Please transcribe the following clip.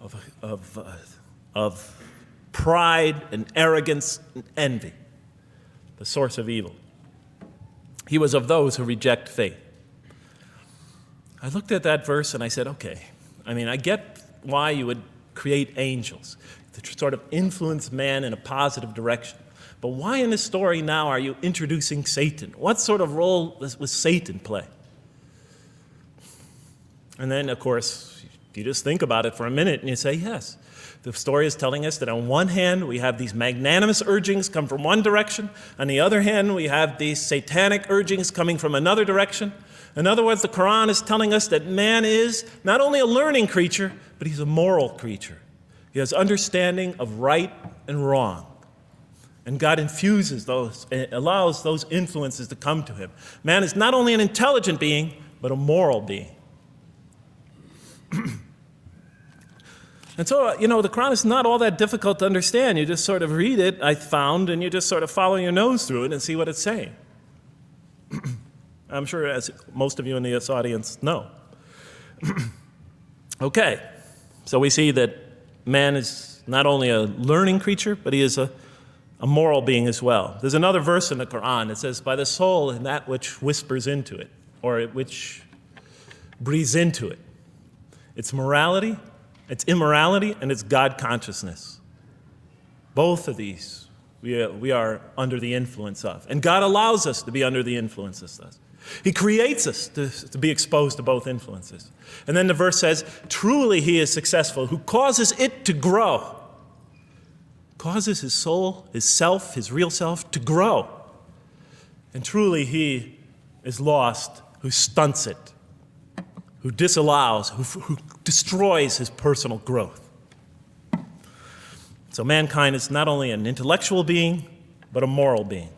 of pride and arrogance and envy, the source of evil. He was of those who reject faith. I looked at that verse and I said, okay, I get why you would create angels to sort of influence man in a positive direction. But why in this story now are you introducing Satan? What sort of role was Satan play? And then, of course, you just think about it for a minute and you say, yes. The story is telling us that on one hand, we have these magnanimous urgings come from one direction. On the other hand, we have these satanic urgings coming from another direction. In other words, the Quran is telling us that man is not only a learning creature, but he's a moral creature. He has understanding of right and wrong. And God infuses those, allows those influences to come to him. Man is not only an intelligent being, but a moral being. And so, the Quran is not all that difficult to understand. You just sort of read it, I found, and you just sort of follow your nose through it and see what it's saying. I'm sure as most of you in this audience know. Okay, so we see that man is not only a learning creature, but he is a moral being as well. There's another verse in the Quran that says, by the soul and that which whispers into it, or which breathes into it. It's morality, it's immorality, and it's God consciousness. Both of these we are under the influence of. And God allows us to be under the influences of this. He creates us to be exposed to both influences. And then the verse says, truly he is successful, who causes it to grow. Causes his soul, his self, his real self to grow. And truly he is lost, who stunts it, who disallows, who destroys his personal growth. So mankind is not only an intellectual being, but a moral being.